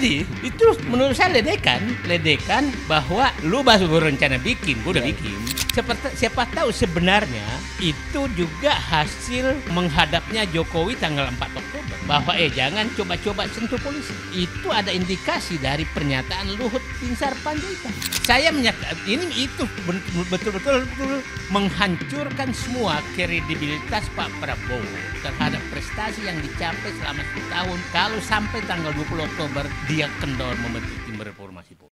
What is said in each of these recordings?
Jadi itu menurut saya ledekan bahwa lu baru berencana bikin, gue udah bikin. Siapa tahu sebenarnya itu juga hasil menghadapnya Jokowi tanggal 4 Oktober. Bahwa jangan coba-coba sentuh polisi. Itu ada indikasi dari pernyataan Luhut Binsar Panjaitan. Saya menyatakan itu betul-betul menghancurkan semua kredibilitas Pak Prabowo terhadap prestasi yang dicapai selama 10 tahun. Kalau sampai tanggal 20 Oktober dia kendor membentuk tim reformasi polri.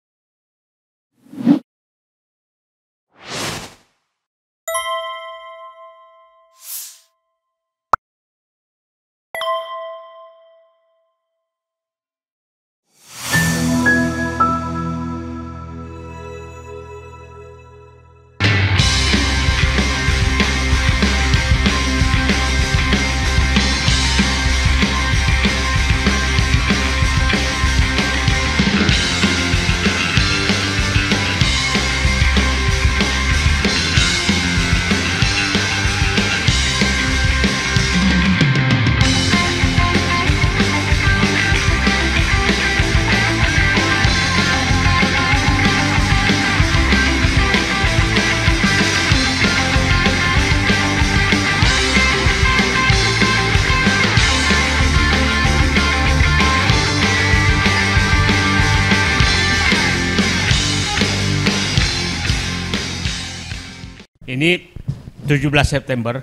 Ini 17 September,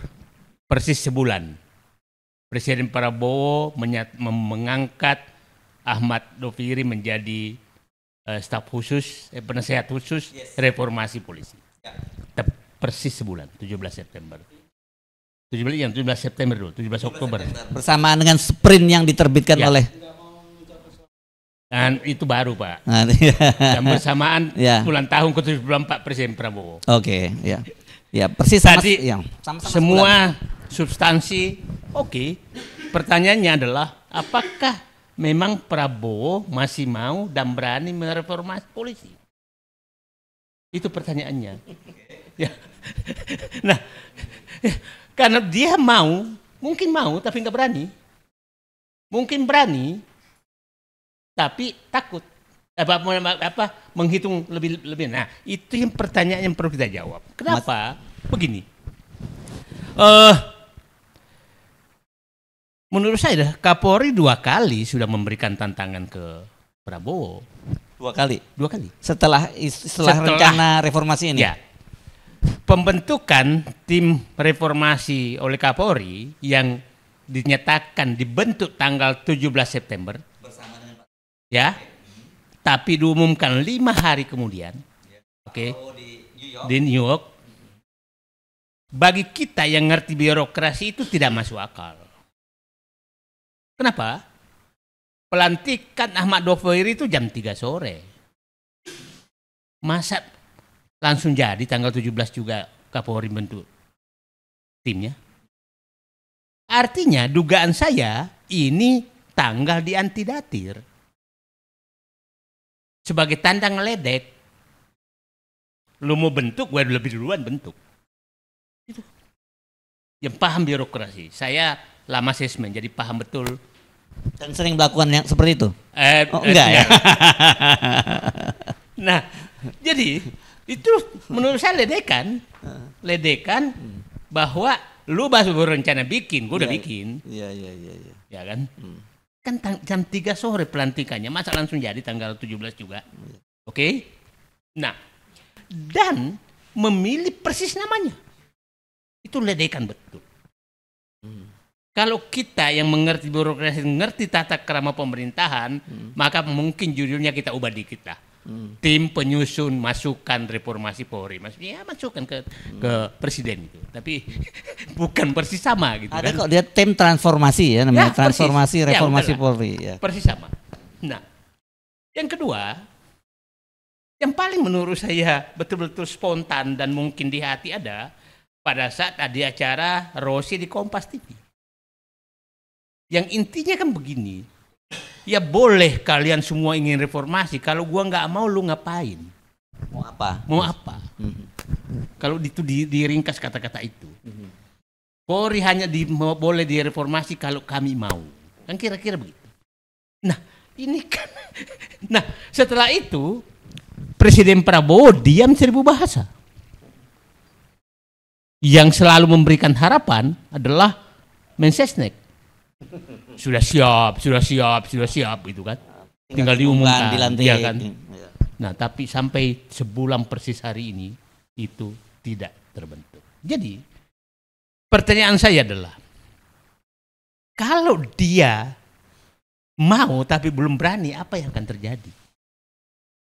persis sebulan, Presiden Prabowo mengangkat Ahmad Doviri menjadi staf khusus, penasehat khusus reformasi polisi. Persis sebulan, 17 September. 17 September dulu, 17 Oktober. Bersamaan dengan sprint yang diterbitkan oleh. Dan itu baru Pak. Dan bersamaan ulang tahun ke-74 Presiden Prabowo. Oke, ya. Ya, persis sama. Tadi sama-sama semua substansi oke. Pertanyaannya adalah apakah memang Prabowo masih mau dan berani mereformasi polisi? Itu pertanyaannya. Ya. Nah, karena dia mungkin mau tapi nggak berani. Mungkin berani tapi takut. Menghitung lebih. Nah, itu yang pertanyaan yang perlu kita jawab. Kenapa? Begini. Menurut saya Kapolri 2 kali sudah memberikan tantangan ke Prabowo. 2 kali. Setelah rencana reformasi ini. Ya. Pembentukan tim reformasi oleh Kapolri yang dinyatakan dibentuk tanggal 17 September. Bersama dengan Pak. Ya. Tapi diumumkan 5 hari kemudian, di New York. Bagi kita yang ngerti birokrasi itu tidak masuk akal. Kenapa? Pelantikan Ahmad Doviri itu jam 3 sore. Masa langsung jadi tanggal 17 juga Kapolri bentuk timnya? Artinya dugaan saya ini tanggal diantidatir. Sebagai tanda ngeledek, lu mau bentuk, gue lebih duluan bentuk. Itu. Yang paham birokrasi. Saya lama asesmen, jadi paham betul. Dan sering melakukan yang seperti itu? Enggak ya? Nah, jadi itu menurut saya ledekan bahwa lu baru berencana bikin, gue udah bikin. Iya. Ya kan? Kan jam 3 sore pelantikannya, masa langsung jadi tanggal 17 juga. Oke? Nah, dan memilih persis namanya. Itu ledekan betul. Kalau kita yang mengerti birokrasi, mengerti tata krama pemerintahan, maka mungkin judulnya kita ubah dikit lah. Tim penyusun masukan reformasi Polri. Maksudnya masukan ke presiden itu. Tapi bukan persis sama gitu. Ada kan? kok dia tim transformasi ya namanya, transformasi persis. reformasi Polri ya. Persis sama. Nah, yang kedua, yang paling menurut saya betul-betul spontan dan mungkin di hati ada pada saat ada acara Rossi di Kompas TV. Yang intinya kan begini. Ya boleh kalian semua ingin reformasi. Kalau gua nggak mau, lu ngapain? Mau apa? Kalau itu diringkas kata-kata itu. Polri hanya boleh direformasi kalau kami mau. Kan kira-kira begitu. Nah, Ini kan. Nah, setelah itu Presiden Prabowo diam 1000 bahasa. Yang selalu memberikan harapan adalah Mensesnek. Sudah siap gitu kan. Tinggal diumumkan, dilantik. ya kan. Nah, tapi sampai sebulan persis hari ini itu tidak terbentuk. Jadi, pertanyaan saya adalah, kalau dia mau tapi belum berani, apa yang akan terjadi?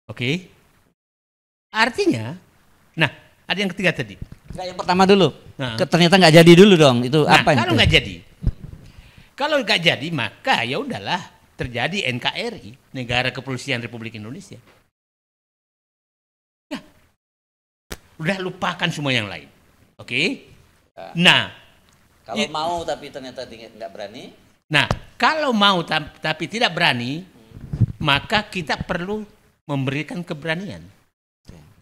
Oke? Artinya, nah, ada yang ketiga tadi. Enggak, yang pertama dulu. Nah. Ternyata nggak jadi dulu dong. Itu Nah, apa? kalau nggak jadi, maka ya udahlah, terjadi NKRI, Negara Kepolisian Republik Indonesia. Ya, udah lupakan semua yang lain. Oke? Nah, Kalau mau tapi ternyata nggak berani. Nah, kalau mau tapi tidak berani, maka kita perlu memberikan keberanian.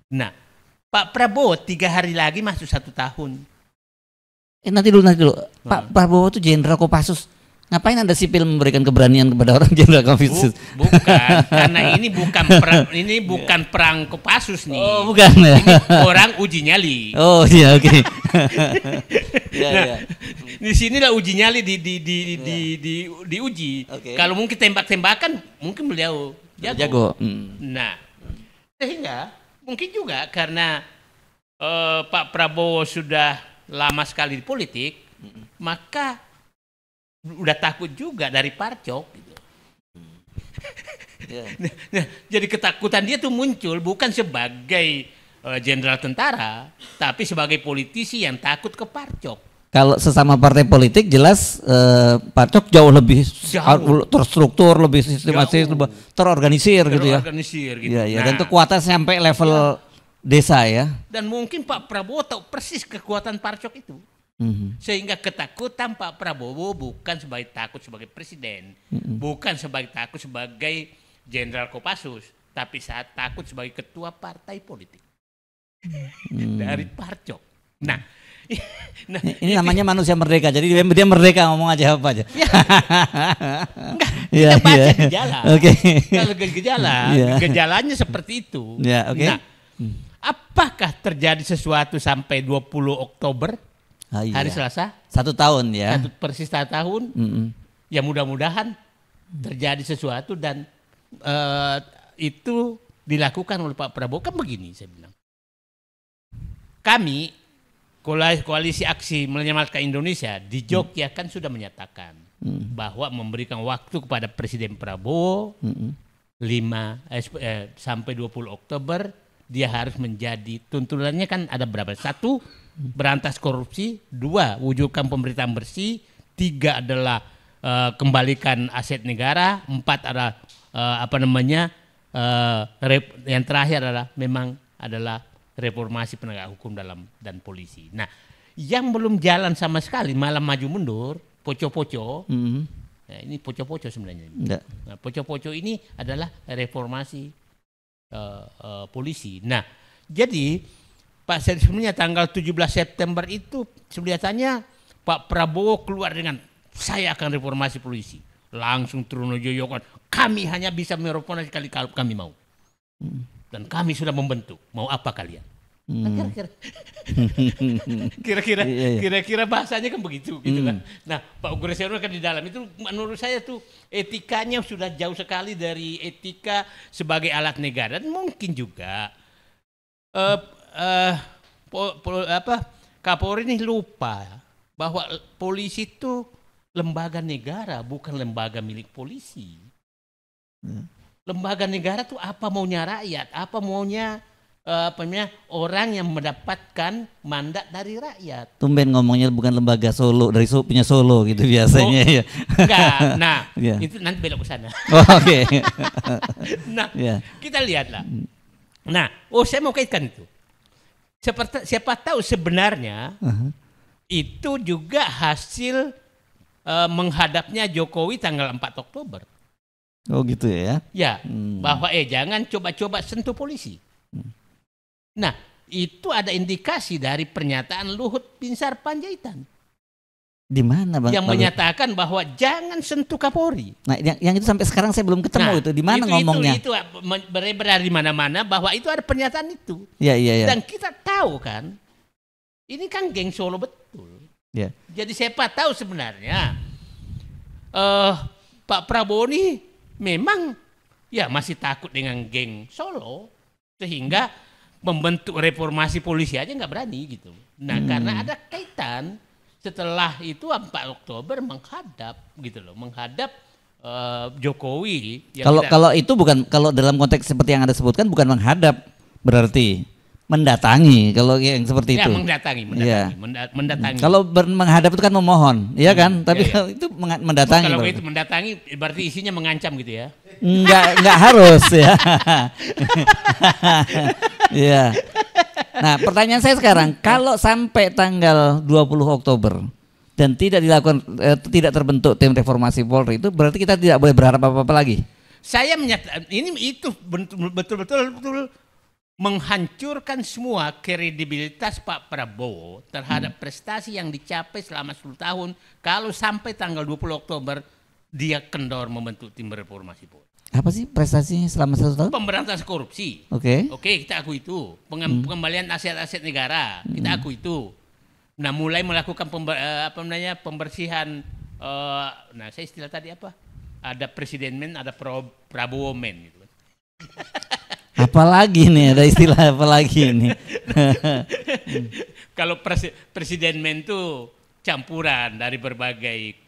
Nah, Pak Prabowo 3 hari lagi masuk 1 tahun. Nanti dulu. Pak Prabowo itu Jenderal Kopassus. Ngapain Anda sipil memberikan keberanian kepada orang Jenderal Kopassus? Bukan, karena ini bukan perang Kopassus nih. Oh, bukan. Ini orang uji nyali. Oh, iya, oke. Nah, di sinilah uji nyali diuji. Okay. Kalau mungkin tembak-tembakan, mungkin beliau jago. Nah, sehingga mungkin juga karena Pak Prabowo sudah lama sekali di politik, maka udah takut juga dari Parcok. Gitu. Nah, jadi ketakutan dia tuh muncul bukan sebagai jenderal tentara, tapi sebagai politisi yang takut ke Parcok. Kalau sesama partai politik jelas Parcok jauh lebih terstruktur, lebih sistematis, lebih terorganisir gitu ya. Gitu. Ya, dan kekuatan sampai level desa ya. Dan mungkin Pak Prabowo tahu persis kekuatan Parcok itu. Sehingga ketakutan Pak Prabowo bukan takut sebagai presiden, bukan takut sebagai Jenderal Kopassus, tapi saat takut sebagai ketua partai politik dari Parcok. Nah, ini namanya manusia merdeka, jadi dia merdeka ngomong aja apa aja. Enggak, kita baca gejala. Kalau gejalanya seperti itu. Nah, apakah terjadi sesuatu sampai 20 Oktober? Hari Selasa 1 tahun ya. Persis 1 tahun. Ya mudah-mudahan terjadi sesuatu dan itu dilakukan oleh Pak Prabowo. Kan begini saya bilang. Kami Koalisi Aksi Menyelamatkan Indonesia di Jogja kan sudah menyatakan bahwa memberikan waktu kepada Presiden Prabowo sampai 20 Oktober dia harus menjadi tuntunannya kan ada berapa? 1, berantas korupsi, 2, wujudkan pemerintahan bersih, 3 adalah kembalikan aset negara, 4 adalah yang terakhir adalah reformasi penegak hukum dan polisi. Nah, yang belum jalan sama sekali malah maju mundur, poco-poco. Nah, ini poco-poco sebenarnya. Nah, poco-poco ini adalah reformasi polisi. Nah, jadi Pak sebenarnya tanggal 17 September itu sebenarnya Pak Prabowo keluar dengan saya akan reformasi polisi. Langsung turun joyokan. Kami hanya bisa mereformasi kalau kami mau. Dan kami sudah membentuk. Mau apa kalian? Nah, kira-kira bahasanya kan begitu gitu kan. Nah, Pak Gubernur kan di dalam itu menurut saya tuh etikanya sudah jauh sekali dari etika sebagai alat negara. Dan mungkin juga Kapolri ini lupa bahwa polisi itu lembaga negara, bukan lembaga milik polisi. Lembaga negara tuh apa maunya rakyat, apa maunya orang yang mendapatkan mandat dari rakyat. Tumben ngomongnya bukan lembaga Solo, dari punya Solo gitu biasanya. Ya. Enggak, nah itu nanti belok ke sana. Oke. Nah, kita lihatlah. Nah, saya mau kaitkan itu. Siapa tahu sebenarnya itu juga hasil menghadapnya Jokowi tanggal 4 Oktober. Oh gitu ya? Ya, bahwa jangan coba-coba sentuh polisi. Nah, itu ada indikasi dari pernyataan Luhut Binsar Panjaitan. Di mana Bang? Yang menyatakan bahwa jangan sentuh Kapolri. Nah, yang itu sampai sekarang saya belum ketemu itu. Di mana ngomongnya? Itu beredar di mana-mana bahwa itu ada pernyataan itu. Iya. Dan kita tahu kan, ini kan geng Solo betul. Iya. Jadi siapa tahu sebenarnya Pak Prabowo ini memang ya masih takut dengan geng Solo sehingga membentuk reformasi polisi aja nggak berani gitu. Nah karena ada kaitan setelah itu 4 Oktober menghadap gitu loh, menghadap Jokowi. Kalau itu bukan, kalau dalam konteks seperti yang Anda sebutkan bukan menghadap, berarti mendatangi. Kalau yang seperti itu. Ya, mendatangi. Kalau menghadap itu kan memohon, iya kan? Tapi kalau itu mendatangi. Kalau itu mendatangi berarti isinya mengancam gitu ya. Enggak harus ya. Iya. Nah, pertanyaan saya sekarang, kalau sampai tanggal 20 Oktober dan tidak dilakukan tidak terbentuk tim reformasi Polri, itu berarti kita tidak boleh berharap apa-apa lagi. Saya menyatakan itu betul-betul menghancurkan semua kredibilitas Pak Prabowo terhadap prestasi yang dicapai selama 10 tahun kalau sampai tanggal 20 Oktober dia kendor membentuk tim reformasi Polri. Apa sih prestasinya selama 1 tahun? Pemberantasan korupsi. Oke, kita akui itu. Pengembalian aset-aset negara, kita akui itu. Nah, mulai melakukan pembersihan. Nah, saya istilah tadi apa? Ada presiden men, ada Prabowo men gitu. Apalagi nih, ada istilah apa lagi ini? Kalau presiden men itu campuran dari berbagai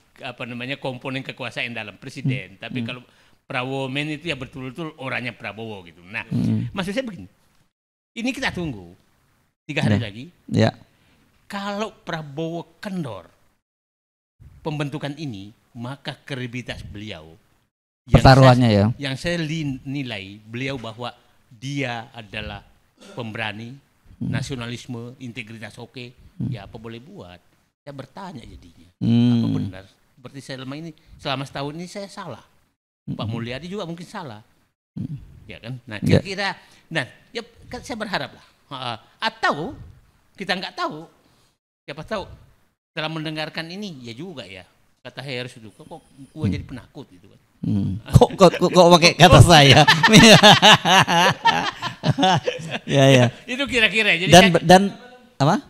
komponen kekuasaan dalam presiden. Tapi kalau Prabowo men itu ya betul-betul orangnya Prabowo gitu. Nah, maksud saya begini. Ini kita tunggu 3 hari lagi. Ya. Kalau Prabowo kendor pembentukan ini, maka kredibilitas beliau pertaruhannya yang saya nilai beliau bahwa dia adalah pemberani, nasionalisme, integritas ya apa boleh buat. Saya bertanya jadinya, apa benar? Berarti selama setahun ini saya salah. Pak Mulyadi juga mungkin salah, ya kan? Nah kira-kira, ya kan saya berharap lah, atau kita nggak tahu, siapa tahu setelah mendengarkan ini ya juga ya kata Harris itu kok gue jadi penakut gitu kan? Kok pakai kata saya? Ya. Itu kira-kira. Jadi dan apa?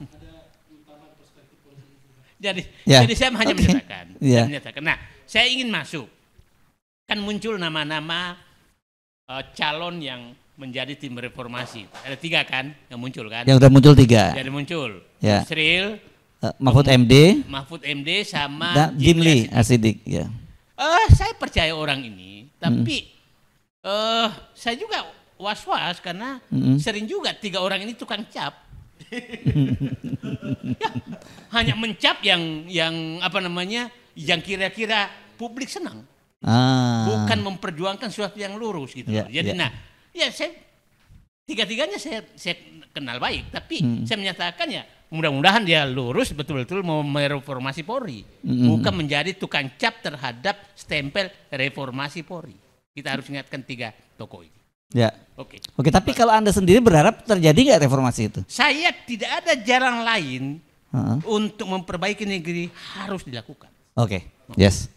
Jadi saya hanya menyatakan. Nah, saya ingin masuk. Kan muncul nama-nama calon yang menjadi tim reformasi. Ada 3 kan yang muncul kan? Yang udah muncul 3. Jadi muncul. Ya. Yusril, Mahfud MD sama Jimli Asidik. Ya. Saya percaya orang ini, tapi saya juga was-was karena sering juga 3 orang ini tukang cap. Ya, hanya mencap yang yang kira-kira publik senang. Bukan memperjuangkan sesuatu yang lurus gitu. Jadi saya 3-tiganya saya kenal baik, tapi saya menyatakan ya mudah-mudahan dia lurus betul-betul mau mereformasi Polri, bukan menjadi tukang cap terhadap stempel reformasi Polri. Kita harus ingatkan 3 tokoh ini. Ya. Oke, tapi kalau Anda sendiri berharap terjadi nggak reformasi itu? Saya tidak ada jalan lain untuk memperbaiki negeri harus dilakukan. Oke. Yes.